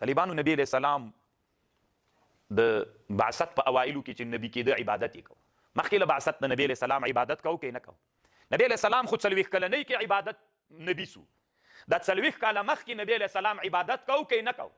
طالبانو نبی علیہ السلام د بعثت په اوایلو کې چې نبی کېده عبادت یې کو مخکې له بعثت د نبی علیہ السلام عبادت کو کې نه کو نبی علیہ السلام خو 40 کلنۍ کې عبادت نبی سو دا 40 کاله مخکې نبی علیہ السلام عبادت کو کې نه کو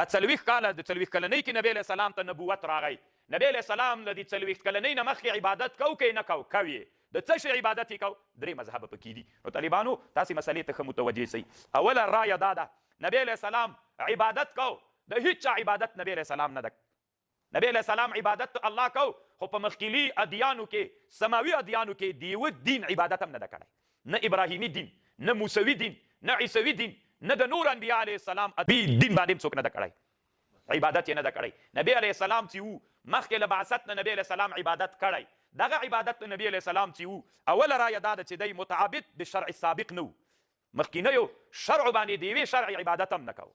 دا 40 کاله د 40 کلنۍ کې نبی علیہ السلام ته نبوت راغی نبی علیہ السلام د 40 کلنۍ نه مخکې عبادت کو کې نه کو کوي د څه شي عبادت یې کو درې مذهب پکې دي نو طالبانو تاسې مسلې ته ښه متوجه سئ اوله رایه دا ده نبی علیہ السلام عبادت کو د هیڅ چا عبادت نبی علیہ السلام نه ده نبی علیہ السلام عبادت الله کو خو په مخکلي ادیانو کې سماوي ادیانو کې د یوه دین عبادت هم نه ده کړی نه ابراهیمي دین نه موسوي دین نه عیسوي دین نه د نور انبیا علیه السلام دین باندې هم څوک نه ده کړی عبادت یې نه ده کړی نبی علیه السلام چې وو مخکې له بعثت نه نبی علیه السلام عبادت کړی دغه عبادت نبی علیه السلام چې وو اوله رایه دا ده چې دی متعبد بالشرع السابق نه وو مخکینیو شرع باندې د یوې شرع عبادت هم نه کوو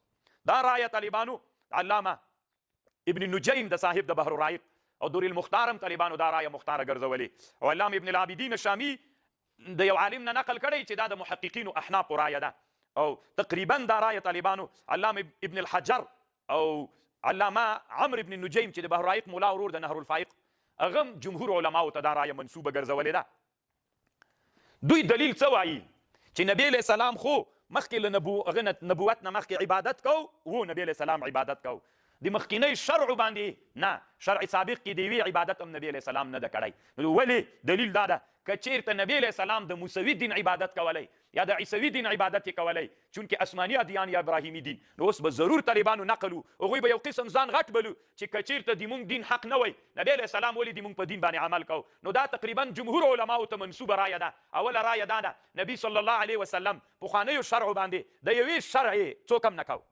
دا رایه طالبانو علامه ابن نجیم د صاحب د بحر الرائق او دور المختار هم طالبانو دا رایه مختاره ګرځولې او علامه ابن العابدین الشامی د یو عالم نه نقل کړی چې دا د محققینو احنافو رایه ده او تقریبا دا رایه طالبانو علامه ابن الحجر او علامه عمرو ابن نجیم چې د بحر الرائق مولا ورور د نهر الفائق هغه جمهور علماو ته دا رایه منسوبه ګرځولې ده دوی دلیل څه وایي چې نبی علیہ السلام خو مخکې له نبوت نه مخکې عبادت کو و نبی علیہ السلام عبادت کو د مخکینی شرع باندې نه شرع سابق کې د یوې عبادت هم نبی علیہ السلام نه ده کړی ولې دلیل دا ده که چیرته نبی علیہ السلام د موسوي دین عبادت کولی یا د عیسوي دین عبادت یې کولی چونکې اسماني ادیان یا ابراهیمي دین نو اوس به ضرور طالبانو نقل وو هغوی به یو قسم ځان غټ بلو چې که چیرته د مونږ دین حق نه وی نبی علیہ السلام ولې د مونږ په دین باندې عمل کو نو دا تقریبا جمهور علماو ته منسوبه رایه ده اوله رایه دا ده نبی صلی الله علیه وسلم پخوانیو شرعو باندې د یوې شرع څوک هم نه کو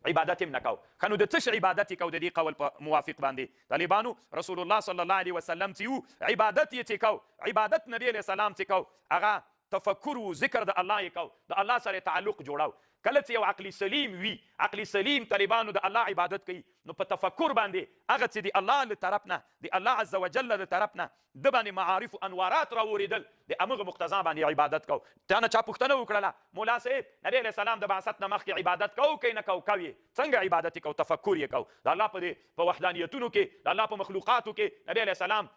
عبادت هم نه کو خنو د څه عبادت یې کو د دې قول په موافق باندې طالبانو رسول الله صلی الله علیه وسلم چې وو عبادت یې چې کو عبادت نبی علیہ السلام چې کو هغه تفکر و ذکر د الله یې کو د الله سره تعلق جوړاو کله چې یو عقلی سلیم وي عقلی سلیم طالبانو د الله عبادت کوي نو په تفکر باندې هغه چې د الله له طرف نه د الله عز وجل له طرف نه د باندې معارف او انوارات راوریدل د هغه مقتضا باندې عبادت کو تا نه چا پوښتنه وکړله مولا صاحب نبی علیہ السلام د بعثت نه مخکې عبادت کو که نه کوي څنګه عبادت کو تفکر یې کو د الله په وحدانیتونو کې د الله په مخلوقاتو کې نبی علیہ السلام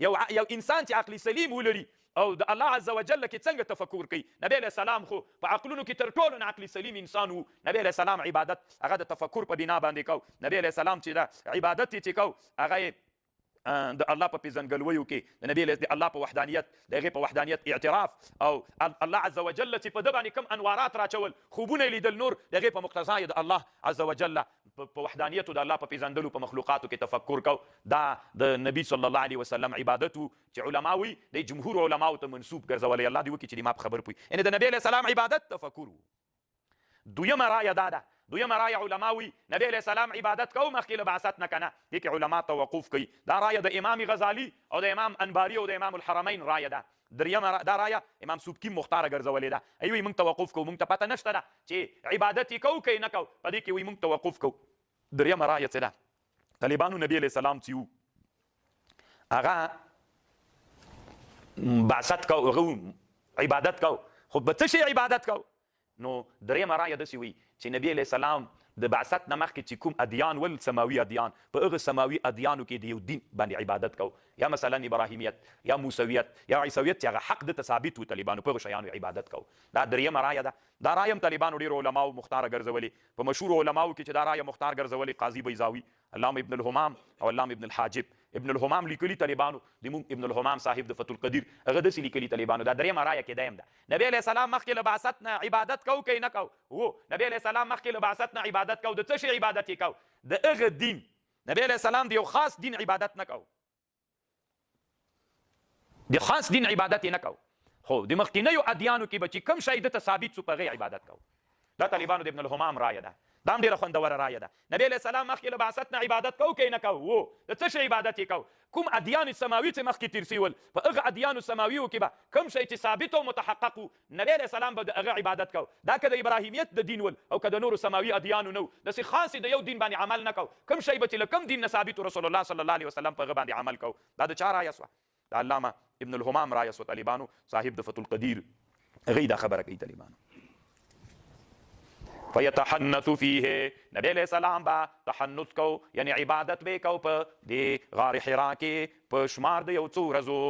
یو انسان چې عقلی سلیم ولري او د الله عز وجل کې څنګه تفکر کوي نبی علیہ السلام خو په عقلونو کې تر ټولو نه عقلی سلیم انسان وو نبی علیہ السلام عبادت هغه د تفکر په بنا باندې کو نبی علیہ السلام چې دا عبادت چې کو هغه د الله په پیژنګلویو کې د نبی د الله په وحدانیت د هغې په وحدانیت اعتراف او الله عز وجل چې په ده باندې کوم انوارات راچول خوبونه لیدل نور د هغې په مقتضا د الله عز وجل په وحدانیتو د الله په پیژندلو په مخلوقاتو کې تفکر کو دا د نبی صلی الله علیه وسلم عبادت و چې علماوي د جمهور علماو ته منسوب ګرځولی الله دې وکړي چې ما په خبر پوي یعنې د نبی علیه السلام عبادت تفکر و دویمه رایه دا ده دویمه رایه علماوي نبی علیہ السلام عبادت کو مخکې له بعثت نه کنه دې کې علما توقف کوي دا رایه د امام غزالی او د امام انباري او د امام الحرمین رایه ده دریمه دا رایه امام سبکی مختاره ګرځولې ده ایوي موږ توقف کوو موږ ته پته نشته ده چې عبادت یې کوو که یې نه کوو په دې کې وایي موږ توقف کوو دریمه رایه څه ده طالبانو نبی علیہ السلام چې وو هغه بعثت کو هغه عبادت کو خو به څه شي عبادت کو نو دریمه رایه داسې وي چې نبی علیہ السلام د بعثت نه مخکې چې کوم ادیان ول سماوي ادیان په هغه سماوي ادیانو کې د یو دین باندې عبادت کو یا مثلا ابراهیمیت یا موسویت یا عیسویت چې هغه حق د ثابت و طالبانو په هغه شیانو عبادت کو دا دریمه رایه ده دا رایه هم طالبانو ډېرو علماو مختاره ګرځولې په مشهورو علماو کې چې دا رایه مختار ګرځولې قاضي بیضاوي علامه ابن الهمام او علامه ابن الحاجب ابن الهمام لیکلي طالبانو د ابن الهمام صاحب د فتح القدیر هغه داسې لیکلي طالبانو دا دریمه رایه کې دایم ده نبی علیہ السلام مخکې له بعثت نه عبادت کو که یې نه کو هو نبی علیہ السلام مخکې له بعثت نه عبادت کو د څه شي عبادت یې کو د هغه دین نبی علیہ السلام د یو خاص دین عبادت نه کو د خاص دین عبادت یې نه کو خو د مخکینیو ادیانو کې به چې کوم شی دته ثابت سو په هغې عبادت کو دا طالبانو د ابن الهمام رایه ده دا هم ډېره خوندوره رایه ده نبی علیہ السلام مخکې له بعثت نه عبادت کو که یې نه کو و د څه شي عبادت یې کو کوم ادیان سماوي چې مخکې تیر سوي ول په هغه ادیانو سماویو کې به کوم شی چې ثابت او متحقق و نبی علیہ السلام به د هغه عبادت کو دا که د ابراهیمیت د دین ول او که د نورو سماوي ادیانو نه و داسې خاص د یو دین باندې عمل نه کو کوم شی به چې له کوم دین نه ثابت رسول الله صلی الله علیه وسلم په هغه باندې عمل کو دا د چا رایه سوه د علامه ابن الهمام رایه سوه طالبانو صاحب د فتح القدیر هغې دا خبره کوي طالبانو فیتحنث فیه نبی علیہ السلام با تحنث کو یعنی عبادت به کو په دې غار حرا کې په شمار د یو څو ورځو